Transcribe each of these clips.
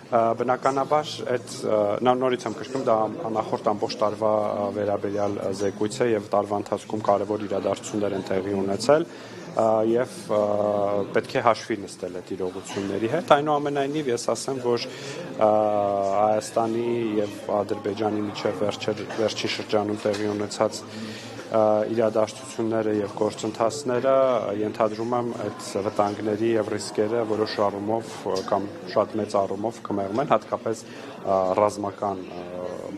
Բնականաբար այդ նորից եմ կրկնում, դա նախորդ ամբողջ տարվա վերաբերյալ զեկույց է եւ տարվա ընթացքում կարեւոր իրադարձություններ են տեղի ունեցել եւ պետք է հաշվի նստել այդ իրողությունների հետ։ Այնուամենայնիվ ես ասեմ, որ Հայաստանի եւ Ադրբեջանի միջև վերջի շրջանում տեղի ունեցած իրադարձությունները եւ գործընթացները ենթադրում եմ այդ վտանգների եւ ռիսկերը որոշ առումով կամ շատ մեծ առումով կմեղմեն, հատկապես ռազմական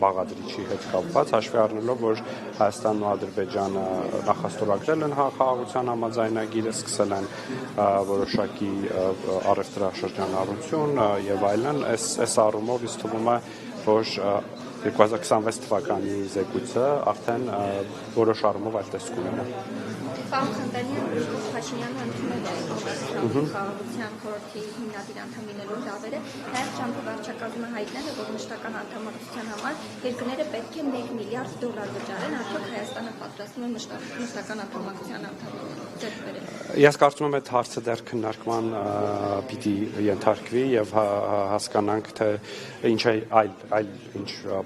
բաղադրիչի հետ կապված, հաշվի առնելով, որ Հայաստանն ու Ադրբեջանը նախաստորագրել են խաղաղության համաձայնագիրը, սկսել են որոշակի առևտրաշրջանառություն եւ այլն, այս առումով ինձ թվում է, որ 2026 թվականի զեկույցը արդեն որոշ առումով այլ տեսք ունենա։ Պարոն Խանտարյան, Փաշինյանը ընդունել է խաղաղության խորհրդի հիմնադիր անդամ լինելու դավերը, նաև Թրամփը վարչակազմը հայտնել է, որ մշտական անդամակցության համար երկրները պետք է $1 միլիարդ վճարեն, արդյոք Հայաստանը պատրաստվում է մշտական անդամակցության անդամ ձեռք բերել։ Ես կարծում եմ այդ հարցը դեռ քննարկման պիտի ենթարկվի եւ հասկանանք, թե ինչ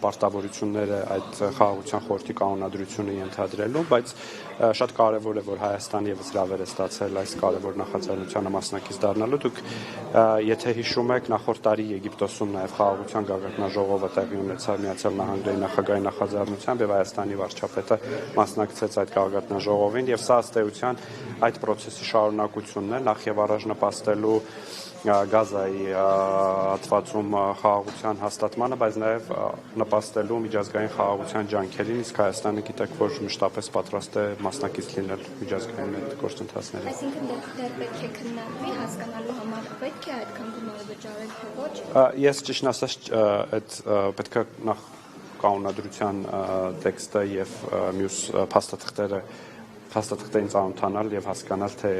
պարտավորություններ է այդ խաղաղության խորհրդի կանոնադրությունը ենթադրելու, բայց շատ կարևոր է, որ Հայաստանը եւս հրավեր է ստացել այս կարևոր նախաձեռնությանը մասնակից դառնալու։ Դուք եթե հիշում եք, նախորդ տարի Եգիպտոսում նաեւ խաղաղության գագաթնաժողովը տեղի ունեցավ Միացյալ Նահանգների նախագահի նախաձեռնությամբ եւ Հայաստանի վարչապետը մասնակցեց այդ գագաթնաժողովին եւ սա ըստ էության այդ process-ի շարունակությունն է, նախ եւ առաջ նպաստելու Գազայի հատվածում խաղաղության հաստատմանը, բայց նաև նպաստելու միջազգային խաղաղության ջանքերին, իսկ Հայաստանը գիտեք, որ մշտապես պատրաստ է մասնակից լինել միջազգային այդ գործընթացներին։ Այսինքն դեռ պետք է քննարկվի, հասկանալու համար պետք է այդքան գումար վճարել, թե ոչ։ Ես ճիշտն ասած այդ պետք է նախ կանոնադրության տեքստը եւ մյուս փաստաթղթերին ծանոթանալ եւ հասկանալ, թե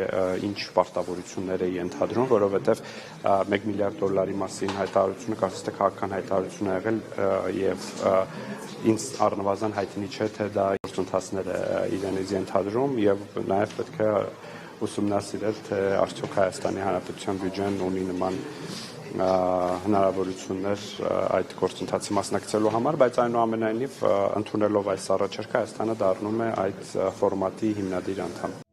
ինչ պարտավորություններ է ենթադրում, որովհետեւ $1 միլիարդ մասին հայտարարությունը կարծես թե քաղաքական հայտարարություն է եղել եւ ինձ առնվազն հայտնի չէ, թե դա գործընթացներ է իրենից ենթադրում եւ նաեւ պետք է ուսումնասիրել, թե արդյոք Հայաստանի Հանրապետության բյուջեն ունի նման հնարավորություններ այդ գործընթացի մասնակցելու համար, բայց այնուամենայնիվ ընդունելով այս առաջարկը Հայաստանը դառնում է այդ ֆորմատի հիմնադիր անդամ։